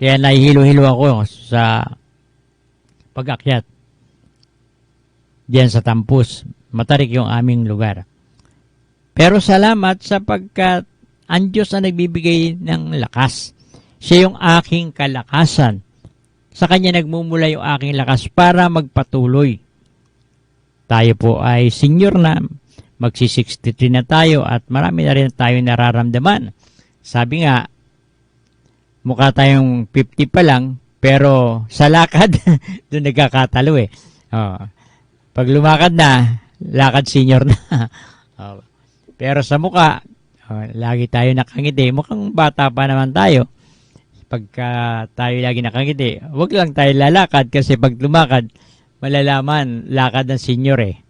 Kaya nahihilo-hilo ako sa pag-akyat diyan sa Tampus. Matarik yung aming lugar. Pero salamat sapagkat ang Diyos ang nagbibigay ng lakas. Siya yung aking kalakasan. Sa Kanya nagmumula yung aking lakas para magpatuloy. Tayo po ay senior na, magsi-63 na tayo at marami na rin tayo nararamdaman. Sabi nga, mukha tayong 50 pa lang, pero sa lakad, doon nagkakatalo eh. Pag lumakad na, lakad senior na. Pero sa mukha, lagi tayo nakangiti. Mukhang bata pa naman tayo. Pagka tayo lagi nakangiti, huwag lang tayo lalakad kasi pag lumakad, malalaman lakad ng senior eh.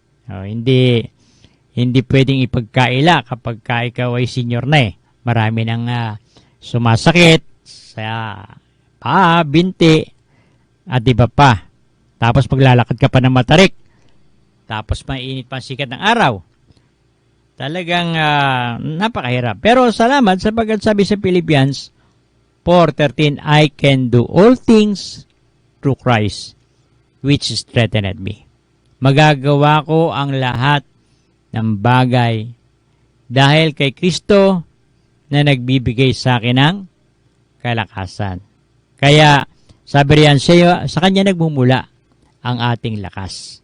Hindi pwedeng ipagkaila kapag ikaw ay senior na eh. Marami nang sumasakit sa paa, binti, at iba pa. Tapos paglalakad ka pa ng matarik. Tapos mainit pa sikat ng araw. Talagang napakahirap. Pero salamat sapagkat sabi sa Philippians 4:13, I can do all things through Christ, which strengthened me. Magagawa ko ang lahat ng bagay dahil kay Kristo na nagbibigay sa akin ng kalakasan. Kaya sabi riyan, sa Kanya nagmumula ang ating lakas.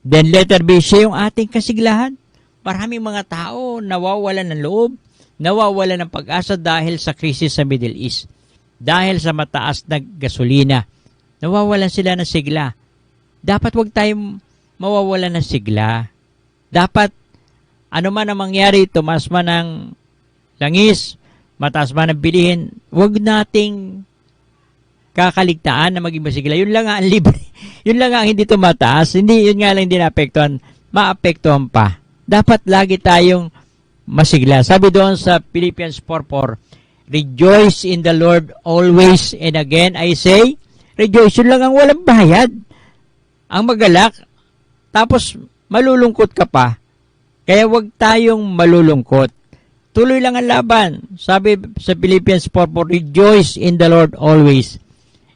Then letter B, siya yung ating kasiglahan. Maraming mga tao nawawalan ng loob, nawawalan ng pag-asa dahil sa krisis sa Middle East. Dahil sa mataas na gasolina, nawawalan sila ng sigla. Dapat wag tayong mawawalan ng sigla. Dapat, ano man ang mangyari, tumaas man ang langis, mataas man ang bilihin, wag nating kakaligtaan na maging masigla. Yun lang nga ang libre. Yun lang nga ang hindi tumataas. Yun nga lang hindi naapektuhan. Maapektuhan pa. Dapat lagi tayong masigla. Sabi doon sa Philippians 4:4, rejoice in the Lord always, and again I say, rejoice. Yun lang ang walang bayad. Ang magalak, tapos malulungkot ka pa. Kaya wag tayong malulungkot. Tuloy lang ang laban. Sabi sa Philippians 4:4, rejoice in the Lord always.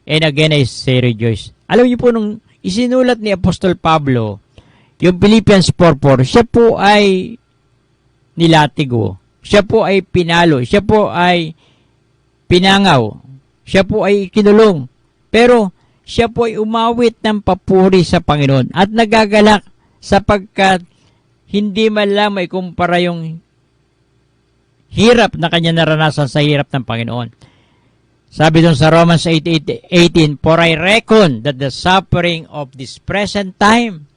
And again, I say rejoice. Alam niyo po, nung isinulat ni Apostol Pablo, yung Philippians 4:4, siya po ay nilatigo. Siya po ay pinalo. Siya po ay pinangaw. Siya po ay kinulong. Pero, siya po ay umawit ng papuri sa Panginoon at nagagalak sapagkat hindi man lang may kumpara yung hirap na kanya naranasan sa hirap ng Panginoon. Sabi doon sa Romans 8:18, for I reckon that the suffering of this present time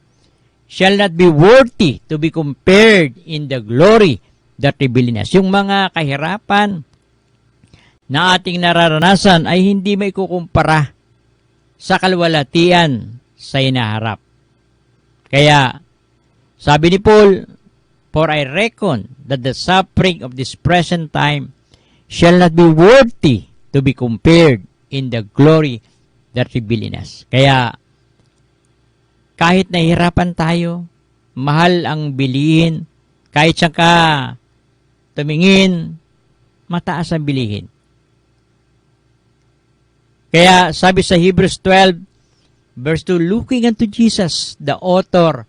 shall not be worthy to be compared in the glory that will be in us. Yung mga kahirapan na ating nararanasan ay hindi may kukumpara sa kalwalatian sa inaharap. Kaya, sabi ni Paul, for I reckon that the suffering of this present time shall not be worthy to be compared in the glory that will be in us. Kaya, kahit nahihirapan tayo, mahal ang bilihin, kahit siyang ka tumingin, mataas ang bilihin. Kaya sabi sa Hebrews 12, verse 2, looking unto Jesus, the author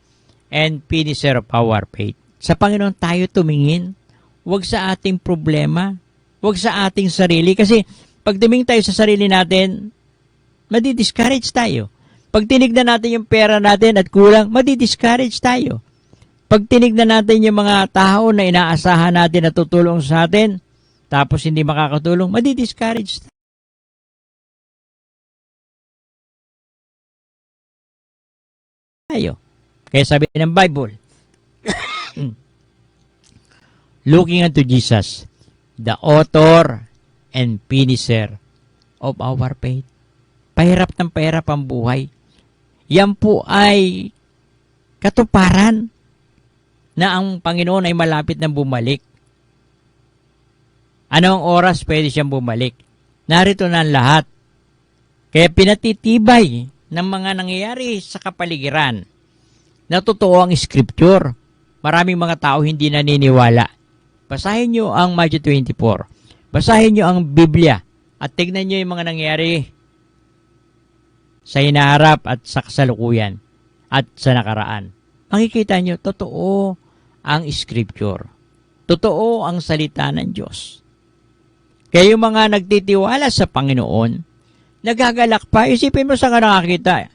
and finisher of our faith. Sa Panginoon tayo tumingin, huwag sa ating problema, huwag sa ating sarili. Kasi pag tumingin tayo sa sarili natin, madi-discourage tayo. Pag tinignan natin yung pera natin at kulang, madi-discourage tayo. Pag tinignan natin yung mga tao na inaasahan natin na tutulong sa atin, tapos hindi makakatulong, madi-discourage tayo. Kaya sabi ng Bible, looking unto Jesus, the author and finisher of our faith. Pahirap ng pahirap ang buhay. Yan po ay katuparan na ang Panginoon ay malapit na bumalik. Anong oras pwede siyang bumalik? Narito na ang lahat. Kaya pinatitibay ng mga nangyayari sa kapaligiran na totoo ang Scripture. Maraming mga tao hindi naniniwala. Basahin nyo ang Matthew 24. Basahin nyo ang Biblia. At tignan nyo yung mga nangyari sa hinaharap at sa kasalukuyan at sa nakaraan. Makikita nyo, totoo ang scripture. Totoo ang salita ng Diyos. Kaya yung mga nagtitiwala sa Panginoon, nagagalak pa. Isipin mo saan ka nakakita.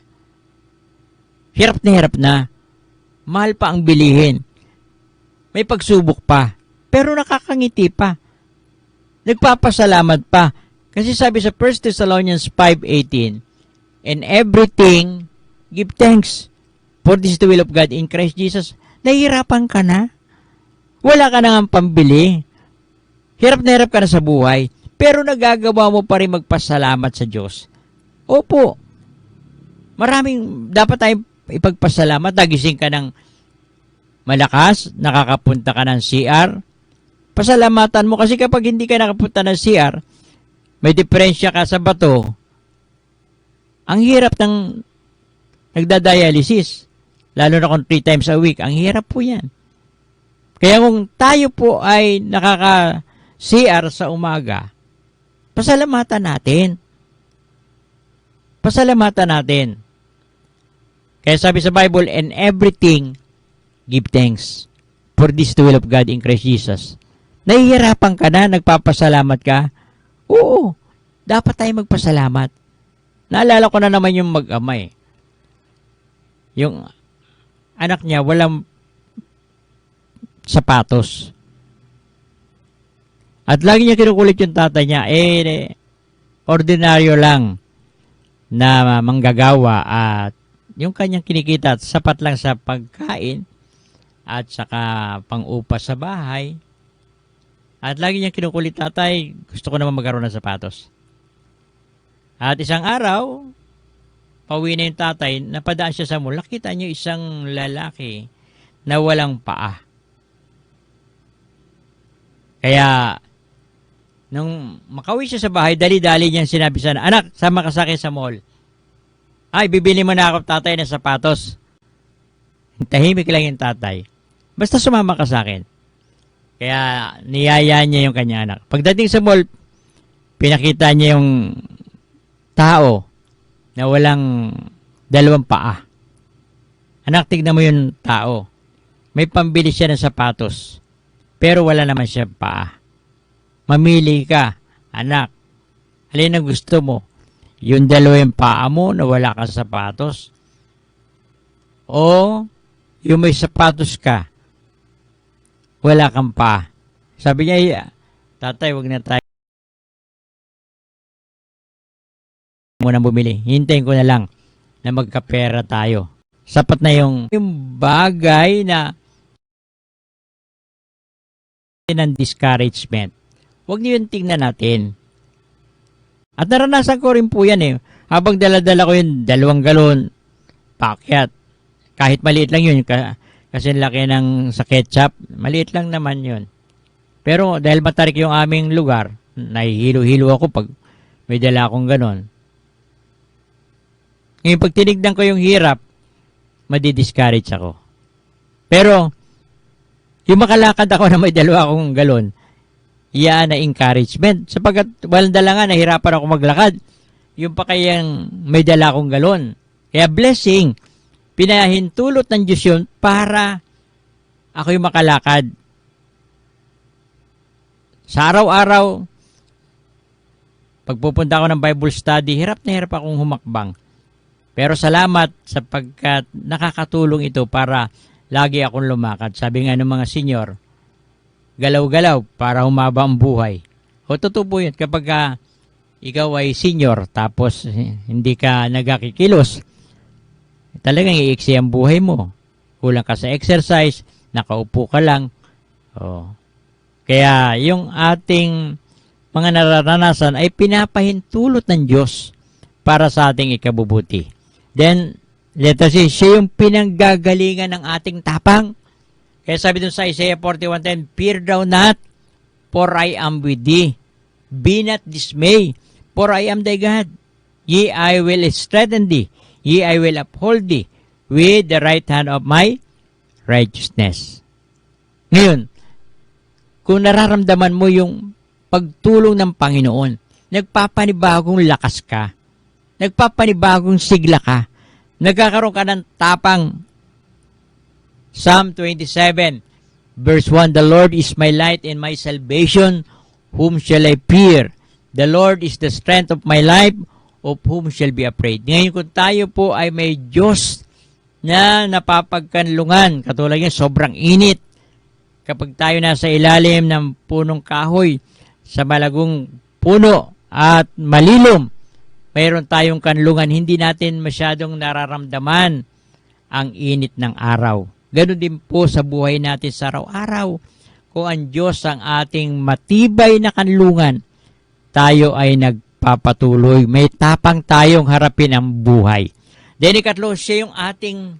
Hirap na. Mahal pa ang bilihin. May pagsubok pa. Pero nakakangiti pa. Nagpapasalamat pa. Kasi sabi sa 1 Thessalonians 5:18, "In everything, give thanks, for this is the will of God in Christ Jesus." Nahihirapan ka na. Wala ka nang pambili. Hirap na hirap ka na sa buhay. Pero nagagawa mo pa rin magpasalamat sa Diyos. Opo. Maraming dapat tayo ipagpasalamat. Nagising ka ng malakas, nakakapunta ka ng CR. Pasalamatan mo kasi kapag hindi ka nakapunta ng CR, may diferensya ka sa bato. Ang hirap ng nagdadialysis. Lalo na kung 3 times a week. Ang hirap po yan. Kaya kung tayo po ay nakaka-CR sa umaga, pasalamatan natin. Pasalamatan natin. Kaya sabi sa Bible, "In everything, give thanks, for this is the will of God in Christ Jesus." Nahihirapan ka na, nagpapasalamat ka? Oo, dapat tayo magpasalamat. Naalala ko na naman yung mag-amay. Yung anak niya, walang sapatos. At lagi niya kinukulit yung tatay niya, ordinaryo lang na manggagawa at yung kanyang kinikita, sapat lang sa pagkain at saka pang-upa sa bahay. At lagi niya kinukulit, tatay, gusto ko naman magkaroon ng sapatos. At isang araw, pauwi na yung tatay, napadaan siya sa mall, nakita niyo isang lalaki na walang paa. Kaya, nung makauwi siya sa bahay, dali-dali niyang sinabi sana, "Anak, sama ka sa akin sa mall." "Ay, bibili mo na ako, tatay, ng sapatos." Tahimik lang yung tatay. "Basta sumama ka sa akin." Kaya niyaya niya yung kanya anak. Pagdating sa mall, pinakita niya yung tao na walang 2 paa. "Anak, tignan mo yung tao. May pambili siya ng sapatos, pero wala naman siya paa. Mamili ka, anak. Alin ang gusto mo? Yung 2 paa mo na wala kang sapatos? O yung may sapatos ka, wala kang paa?" Sabi niya, "Tatay, wag na tayo muna bumili. Hintayin ko na lang na magkapera tayo. Sapat na yung bagay na ng discouragement. Huwag niyo yung tingnan natin." At naranasan ko rin po yan eh. Habang daladala ko yung 2 galon, pakyat. Kahit maliit lang yun, kasi laki ng sa ketchup, maliit lang naman yun. Pero dahil matarik yung aming lugar, nahihilo-hilo ako pag may dala akong ganon. Ngayon, pag tinignan ko yung hirap, madi-discourage ako. Pero, yung makalakad ako na may 2 akong galon, yan na encouragement. Sapagkat walang dala nga, nahirapan ako maglakad. Yung pa kayang may dala akong galon. Kaya blessing, pinahintulot ng Diyos yun para ako yung makalakad. Sa araw-araw, pagpupunta ako ng Bible study, hirap na hirap akong humakbang. Pero salamat sapagkat nakakatulong ito para lagi akong lumakad. Sabi nga ng mga senior, galaw-galaw para humaba ang buhay. O totoo po yun, kapag ikaw ay senior tapos hindi ka nagkikilos, talagang iiksi ang buhay mo. Kulang ka sa exercise, nakaupo ka lang. Kaya yung ating mga nararanasan ay pinapahintulot ng Diyos para sa ating ikabubuti. Then, let us see, siya yung pinanggagalingan ng ating tapang. Kaya sabi dun sa Isaiah 41:10, "Fear thou not, for I am with thee. Be not dismayed, for I am thy God. Yea, I will strengthen thee. Yea, I will uphold thee with the right hand of my righteousness." Ngayon, kung nararamdaman mo yung pagtulong ng Panginoon, nagpapanibagong lakas ka. Nagpapanibagong sigla ka. Nagkakaroon ka ng tapang. Psalm 27, verse 1, The Lord is my light and my salvation. Whom shall I fear? The Lord is the strength of my life. Of whom shall be afraid? Ngayon kung tayo po ay may Diyos na napapagkanlungan, katulad yan, sobrang init. Kapag tayo nasa ilalim ng punong kahoy, sa malagong puno at malilom, mayroon tayong kanlungan, hindi natin masyadong nararamdaman ang init ng araw. Ganon din po sa buhay natin sa araw-araw. Kung ang Diyos ang ating matibay na kanlungan, tayo ay nagpapatuloy. May tapang tayong harapin ang buhay. Then ikatlo, siya yung ating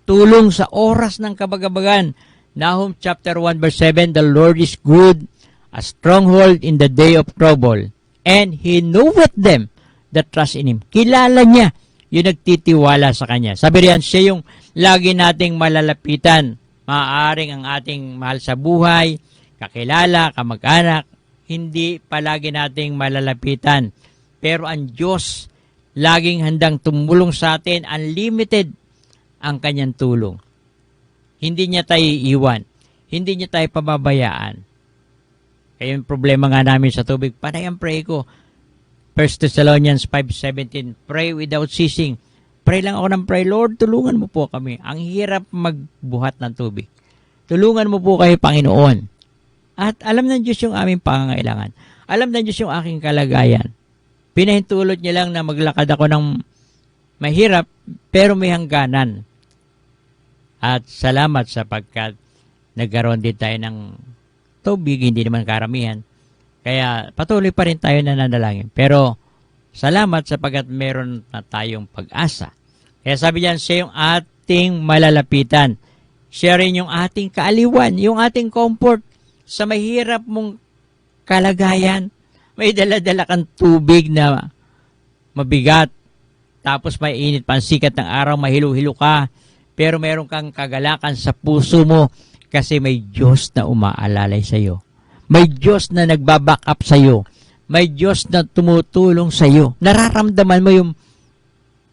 tulong sa oras ng kabagabagan. Nahum chapter 1 verse 7, The Lord is good, a stronghold in the day of trouble, and He knoweth them that trust in Him. Kilala niya yung nagtitiwala sa Kanya. Sabi riyan, siya yung lagi nating malalapitan. Maaaring ang ating mahal sa buhay, kakilala, kamag-anak, hindi palagi nating malalapitan. Pero ang Diyos, laging handang tumulong sa atin, unlimited ang Kanyang tulong. Hindi niya tayo iiwan. Hindi niya tayo pababayaan. Kaya yung problema nga namin sa tubig, panay ang pray ko. 1 Thessalonians 5:17, pray without ceasing. Pray lang ako ng pray, Lord, tulungan mo po kami. Ang hirap magbuhat ng tubig. Tulungan mo po kayo, Panginoon. At alam ng Diyos yung aming pangangailangan. Alam ng Diyos yung aking kalagayan. Pinahintulot niya lang na maglakad ako ng mahirap, pero may hangganan. At salamat sapagkat nagkaroon din tayo ng tubig, hindi naman karamihan. Kaya patuloy pa rin tayo nananalangin. Pero salamat sapagkat meron na tayong pag-asa. Kaya sabi niyan, siya yung ating malalapitan. Siya rin yung ating kaaliwan, yung ating comfort sa mahirap mong kalagayan. May dala-dala kang tubig na mabigat. Tapos may init pa ang sikat ng araw, mahilo-hilo ka. Pero meron kang kagalakan sa puso mo kasi may Diyos na umaalalay sa iyo. May Diyos na nagbaback up sa iyo. May Diyos na tumutulong sa iyo. Nararamdaman mo yung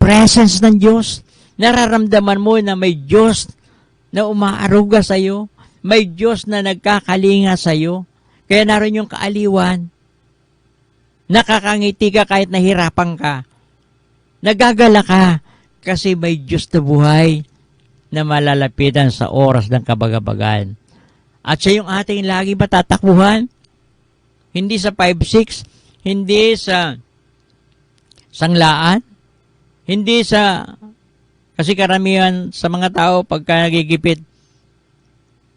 presence ng Diyos. Nararamdaman mo na may Diyos na umaaruga sa iyo. May Diyos na nagkakalinga sa iyo. Kaya naroon yung kaaliwan. Nakakangiti ka kahit nahirapan ka. Nagagala ka kasi may Diyos na buhay na malalapitan sa oras ng kabagabagan. At siya yung ating lagi matatakbuhan. Hindi sa 5-6, hindi sa sanglaan, hindi sa, kasi karamihan sa mga tao pagka nagigipit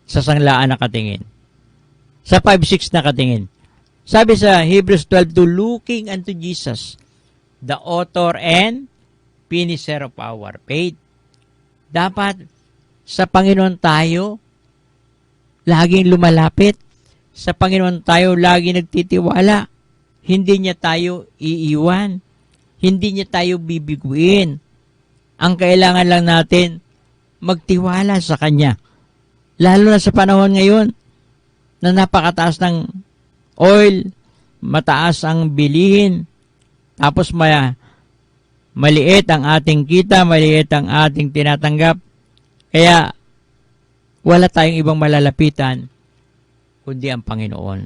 sa sanglaan nakatingin. Sa 5-6 nakatingin. Sabi sa Hebrews 12:2, looking unto Jesus, the author and finisher of our faith. Dapat sa Panginoon tayo laging lumalapit. Sa Panginoon tayo laging nagtitiwala. Hindi niya tayo iiwan. Hindi niya tayo bibiguin. Ang kailangan lang natin, magtiwala sa Kanya. Lalo na sa panahon ngayon na napakataas ng oil, mataas ang bilihin, tapos maliit ang ating kita, maliit ang ating tinatanggap. Kaya, wala tayong ibang malalapitan kundi ang Panginoon.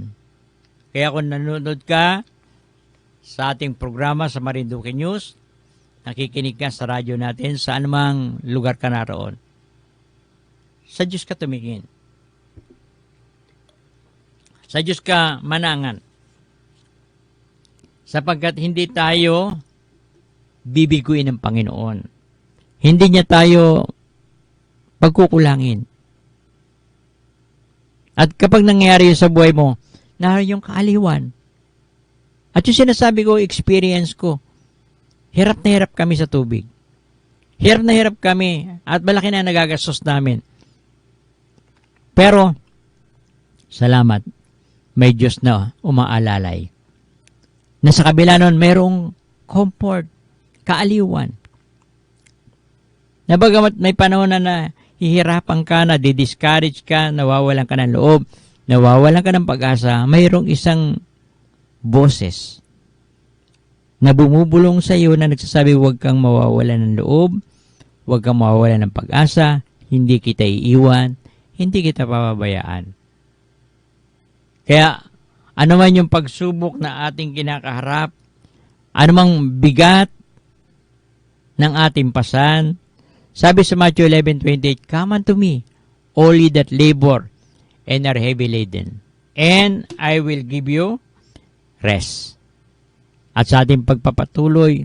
Kaya kung nanonood ka sa ating programa sa Marinduque News, nakikinig ka sa radyo natin sa anumang lugar ka naroon, sa Diyos ka tumingin. Sa Diyos ka manangan. Sapagkat hindi tayo bibiguin ng Panginoon. Hindi niya tayo pagkukulangin. At kapag nangyari yun sa buhay mo, naroon yung kaaliwan. At yung sinasabi ko, experience ko, hirap na hirap kami sa tubig. Hirap na hirap kami at malaki na nagagastos namin. Pero, salamat, may Diyos na umaalalay. Na sa kabila nun, mayroong comfort, kaaliwan. Na bagamat may panahon na hihirapan ka, na di-discourage ka, nawawalan ka ng loob, nawawalan ka ng pag-asa, mayroong isang boses na bumubulong sa iyo na nagsasabi huwag kang mawawalan ng loob, huwag kang mawawalan ng pag-asa, hindi kita iiwan, hindi kita pababayaan. Kaya ano man yung pagsubok na ating kinakaharap, anumang bigat ng ating pasan, sabi sa Matthew 11:28, "Come unto me, all ye that labor and are heavy laden, and I will give you rest." At sa ating pagpapatuloy,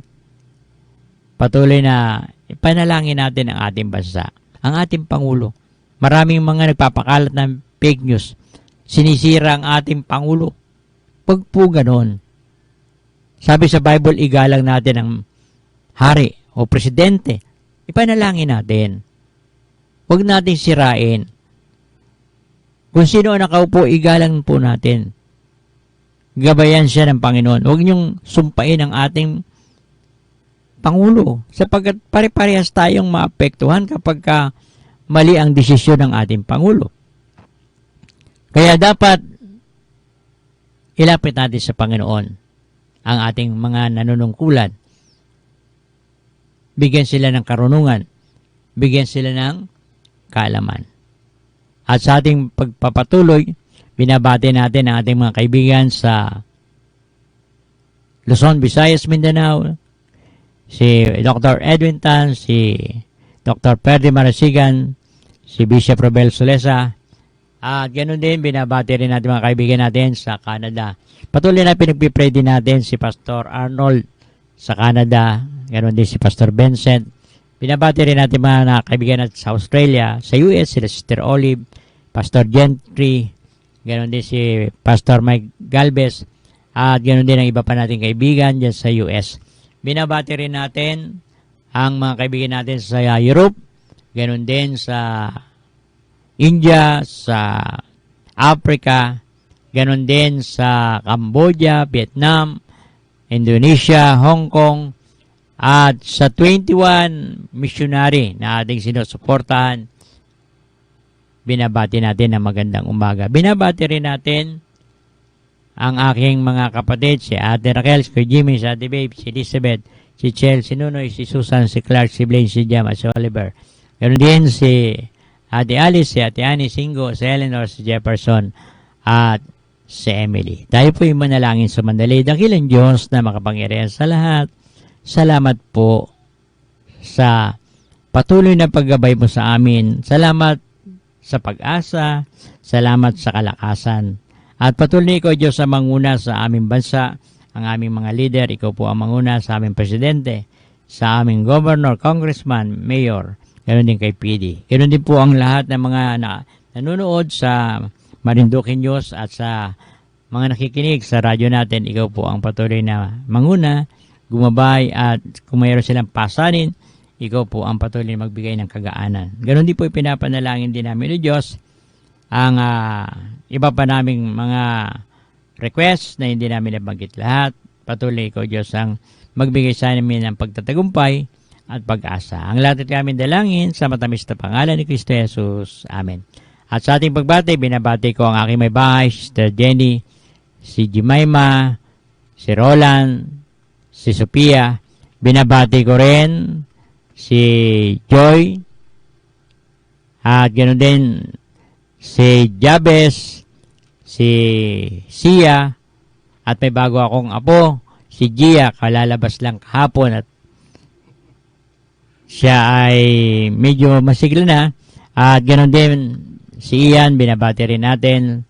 patuloy na ipanalangin natin ang ating bansa, ang ating Pangulo. Maraming mga nagpapakalat ng fake news, sinisira ang ating Pangulo. Pag po ganon, sabi sa Bible, igalang natin ang hari o presidente. Ipanalangin natin. Huwag natin sirain. Kung sino ang nakaupo, igalang po natin. Gabayan siya ng Panginoon. Huwag niyong sumpain ang ating Pangulo, sapagkat pare-parehas tayong maapektuhan kapag mali ang desisyon ng ating Pangulo. Kaya dapat ilapit natin sa Panginoon ang ating mga nanunungkulan. Bigyan sila ng karunungan. Bigyan sila ng kaalaman. At sa ating pagpapatuloy, binabati natin ang ating mga kaibigan sa Luzon, Visayas, Mindanao, si Dr. Edwin Tan, si Dr. Perdi Marasigan, si Bishop Robel Solesa, at ganoon din, binabati rin natin mga kaibigan natin sa Canada. Patuloy na pinagpipray din natin si Pastor Arnold sa Canada, ganoon din si Pastor Vincent. Binabati rin natin mga kaibigan natin sa Australia, sa US, si Sister Olive, Pastor Gentry, ganoon din si Pastor Mike Galvez, at ganoon din ang iba pa nating kaibigan dyan sa US. Binabati rin natin ang mga kaibigan natin sa Europe, ganoon din sa India, sa Africa, ganoon din sa Cambodia, Vietnam, Indonesia, Hong Kong, at sa 21 missionary na ating sinusuportahan. Binabati natin ng magandang umaga. Binabati rin natin ang aking mga kapatid, si Ate Raquel, si Jimmy, si Ate Babe, si Elizabeth, si Chel, si Nunoy, si Susan, si Clark, si Blaine, si Jam, at si Oliver. Ganoon din si Ate Alice, si Ate Annie, Singo, si Eleanor, si Jefferson, at si Emily. Tayo po yung manalangin sa mandali. Dakilang Diyos na makapangyarihan sa lahat. Salamat po sa patuloy na paggabay mo sa amin. Salamat sa pag-asa. Salamat sa kalakasan. At patuloy ko, Diyos, ang manguna sa aming bansa, ang aming mga leader. Ikaw po ang manguna sa aming presidente, sa aming governor, congressman, mayor. Ganoon din kay PD. Ganoon din po ang lahat ng mga nanonood sa Marinduque News at sa mga nakikinig sa radyo natin. Ikaw po ang patuloy na manguna, gumabay, at kung mayroon silang pasanin, ikaw po ang patuloy na magbigay ng kagaanan. Ganoon din po ipinapanalangin din namin o Diyos ang iba pa naming mga request na hindi namin nabanggit lahat. Patuloy ko, Diyos, ang magbigay sa amin ng pagtatagumpay at pag-asa. Ang lahat at kami dalangin sa matamis na pangalan ni Kristo Jesus. Amen. At sa ating pagbati, binabati ko ang aking may bahay, Sister Jenny, si Jemima, si Roland, si Sophia. Binabati ko rin si Joy, at ganoon din si Jabez, si Sia, at may bago akong apo, si Gia, kalalabas lang kahapon at siya ay medyo masigla na. At ganoon din si Ian, binabati rin natin.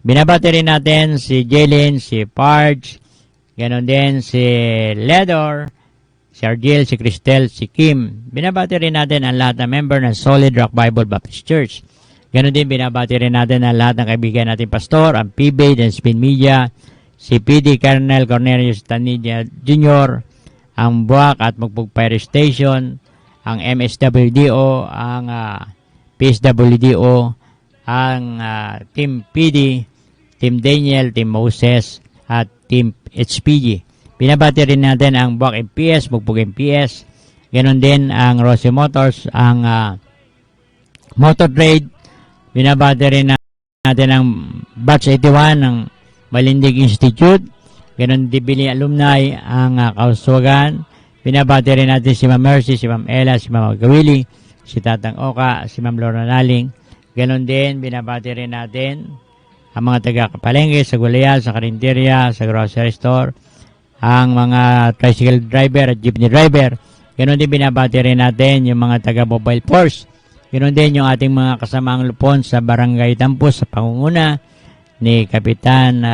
Binabati rin natin si Jalen, si Parge, ganoon din si Ledor, si Argel, si Cristel, si Kim. Binabati rin natin ang lahat ng member ng Solid Rock Bible Baptist Church. Ganoon din, binabati rin natin ang lahat ng kaibigan natin pastor, ang PB, and Spin Media, si PD Colonel Cornelius Tanidia Jr., ang Buwak at Magpug Fire Station, ang MSWDO, ang PSWDO, ang Team PD, Team Daniel, Team Moses, at Team HPG. Binabati rin natin ang Buwak MPS, Magpug MPS, ganoon din ang Rossi Motors, ang Motor Trade. Binabati rin natin ang Batch 81 ng Malindig Institute, Ganon din Bili alumni ang Kauswagan. Binabati rin natin si Ma'am Mercy, si Ma'am Ella, si Ma'am Gawili, si Tatang Oka, si Ma'am Lorna Naling. Ganon din, binabati rin natin ang mga taga-Kapalengke, sa Gulaya, sa Karinderya, sa grocery store, ang mga tricycle driver at jeepney driver. Ganon din binabati rin natin yung mga taga-mobile force. Ganon din yung ating mga kasamaang lupon sa Barangay Tampos sa pangunguna ni Kapitan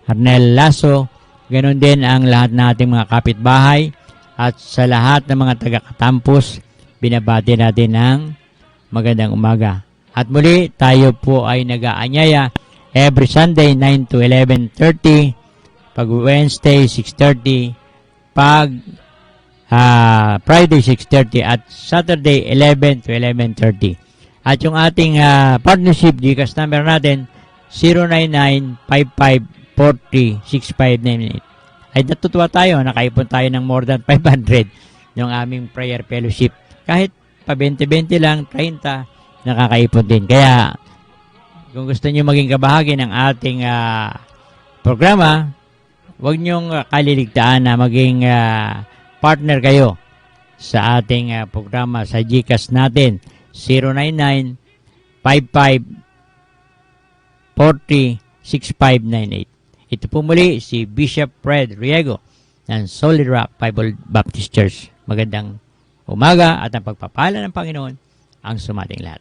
Arnel Lasso. Ganon din ang lahat ng ating mga kapitbahay at sa lahat ng mga taga-Katampos, binabati natin ng magandang umaga. At muli, tayo po ay nag-aanyaya every Sunday 9 to 11:30, pag Wednesday 6:30, pag Friday 6:30 at Saturday 11 to 11:30. At yung ating partnership GCash number natin 099-5540-6598. Ay natutuwa tayo, nakaipon tayo ng more than 500 yung aming prayer fellowship. Kahit pa 20-20 lang, 30, nakakaipon din. Kaya kung gusto niyo maging kabahagi ng ating programa, huwag niyong kaliligtaan na maging partner kayo sa ating programa sa GCash natin 099-5540-6598. Ito po muli si Bishop Fred Riego ng Solid Rock Bible Baptist Church. Magandang umaga at ang pagpapala ng Panginoon ang sumating lahat.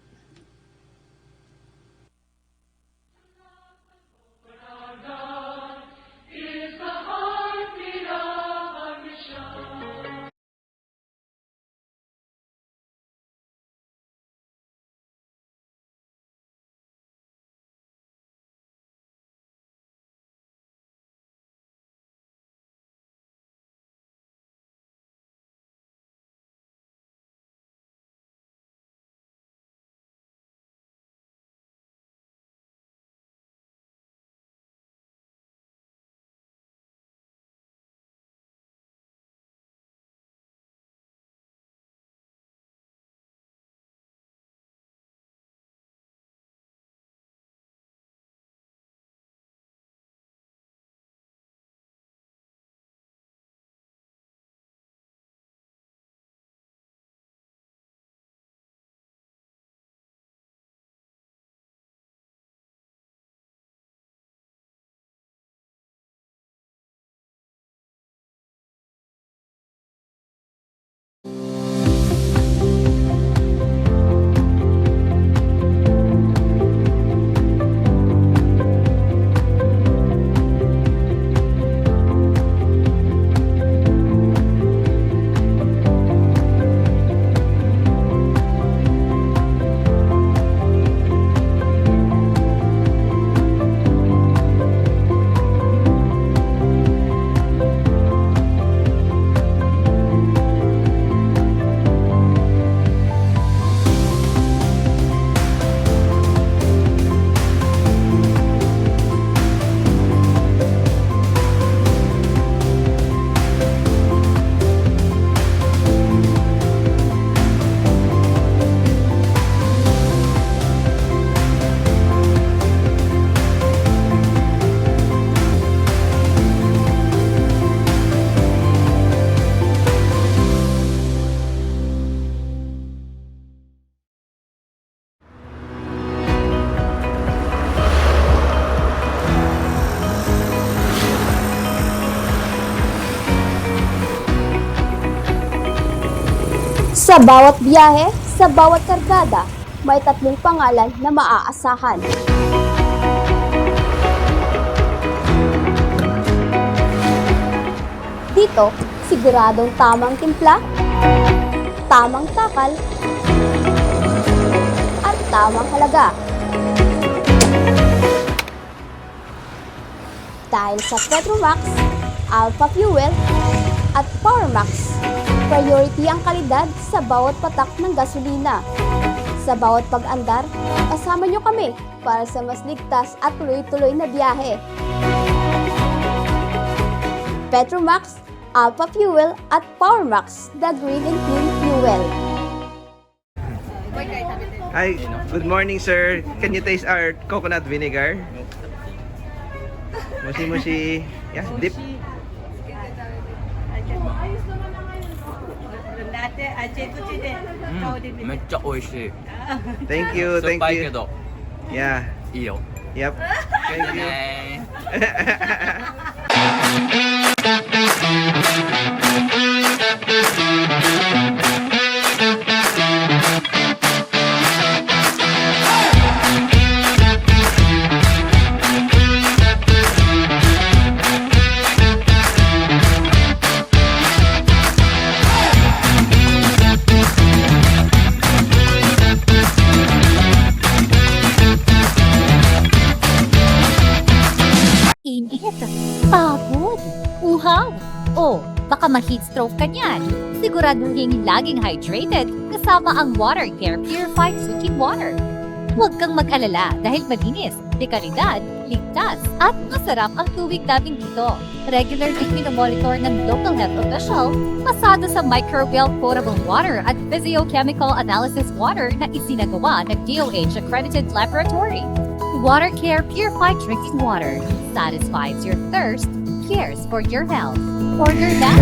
Sa bawat biyahe, sa bawat kargada, may tatlong pangalan na maaasahan. Dito, siguradong tamang timpla, tamang takal, at tamang halaga. Dahil sa Petromax, Alpha Fuel, at Powermax, priority ang kalidad sa bawat patak ng gasolina. Sa bawat pag-andar, kasama nyo kami para sa mas ligtas at tuloy-tuloy na biyahe. Petromax, Alpha Fuel at Powermax, the green and clean fuel. Hi, good morning sir. Can you taste our coconut vinegar? Mushi mushi. Yeah, dip. Thank you, thank you. Yeah, いいよ。 yep. Thank you. ね Init, pagod, uhaw, o baka ma-heat stroke ka niyan. Siguraduhin laging hydrated kasama ang Water Care Purified Drinking Water. Huwag kang mag-alala dahil malinis, dekalidad, ligtas, at masarap ang tubig natin dito. Regularly minomonitor ng local health official, pasado sa microbial potable water at physiochemical analysis water na isinagawa ng DOH accredited laboratory. Water Care Purified Drinking Water satisfies your thirst, cares for your health. Order now!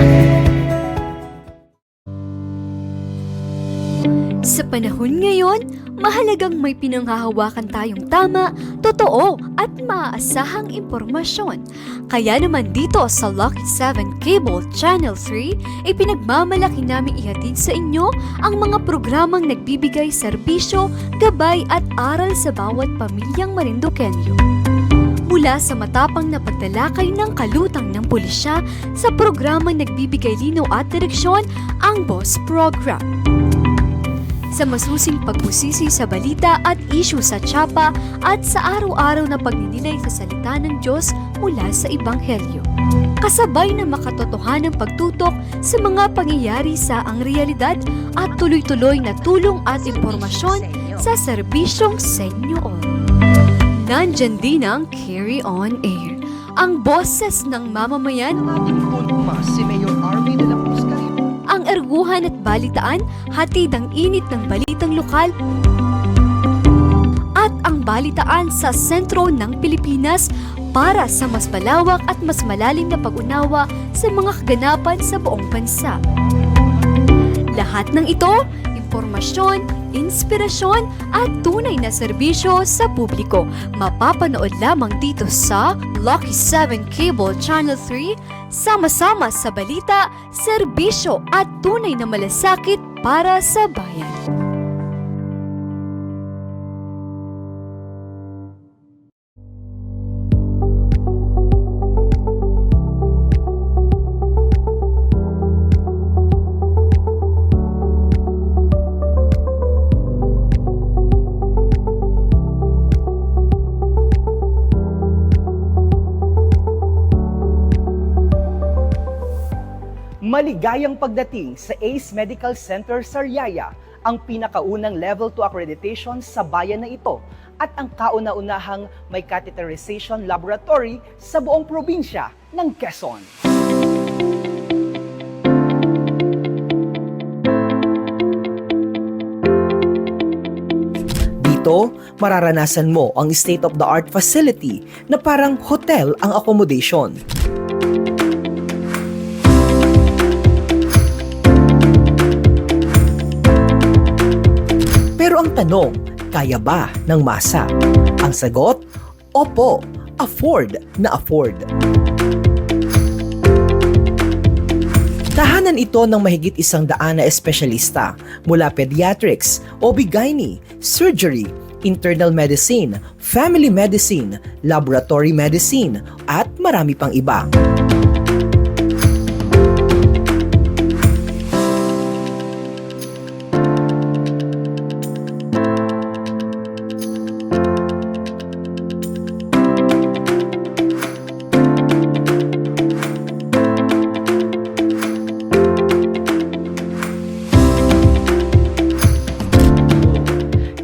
Sa panahon ngayon, mahalagang may pinanghahawakan tayong tama, totoo at maaasahang impormasyon. Kaya naman dito sa Lucky 7 Cable Channel 3, ipinagmamalaki namin ihatid sa inyo ang mga programang nagbibigay serbisyo, gabay at aral sa bawat pamilyang Marinduqueño. Mula sa matapang na pagtalakay ng kalutang ng pulisya sa programang nagbibigay linaw at direksyon, ang Boss Program. Sa masusing pagbusisi sa balita at isyu sa tsapa at sa araw-araw na pagninilay sa salita ng Diyos mula sa Ebanghelyo. Kasabay na makatotohanang pagtutok sa mga pangyayari sa ang realidad at tuloy-tuloy na tulong at impormasyon sa serbisyong Senyo All. Nandyan din ang Carry On Air, ang boses ng mamamayan, Si Mayor Army de la Cruz Carril. ang erguhan at balitaan, hatid ang init ng balitang lokal, at ang balitaan sa sentro ng Pilipinas para sa mas malawak at mas malalim na pag-unawa sa mga kaganapan sa buong bansa. Lahat ng ito, impormasyon, inspirasyon at tunay na serbisyo sa publiko. Mapapanood lamang dito sa Lucky 7 Cable Channel 3, sama-sama sa balita, serbisyo at tunay na malasakit para sa bayan. Maligayang pagdating sa ACE Medical Center Sariaya, ang pinakaunang level 2 accreditation sa bayan na ito at ang kauna-unahang may catheterization laboratory sa buong probinsya ng Quezon. Dito, mararanasan mo ang state-of-the-art facility na parang hotel ang accommodation. Pero ang tanong, kaya ba ng masa? Ang sagot, opo, afford na afford. Tahanan ito ng mahigit 100 na espesyalista mula pediatrics, OB-GYN, surgery, internal medicine, family medicine, laboratory medicine, at marami pang iba.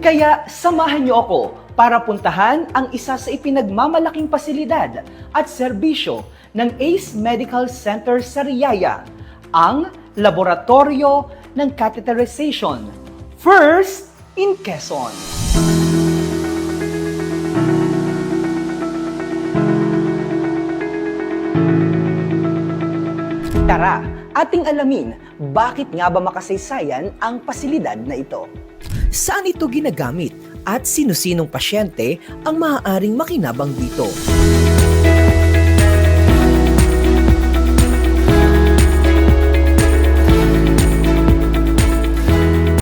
Kaya samahan niyo ako para puntahan ang isa sa ipinagmamalaking pasilidad at serbisyo ng ACE Medical Center Sariaya, ang Laboratorio ng Catheterization, first in Quezon. Tara, ating alamin bakit nga ba makasaysayan ang pasilidad na ito. Saan ito ginagamit at sino-sinong pasyente ang maaaring makinabang dito?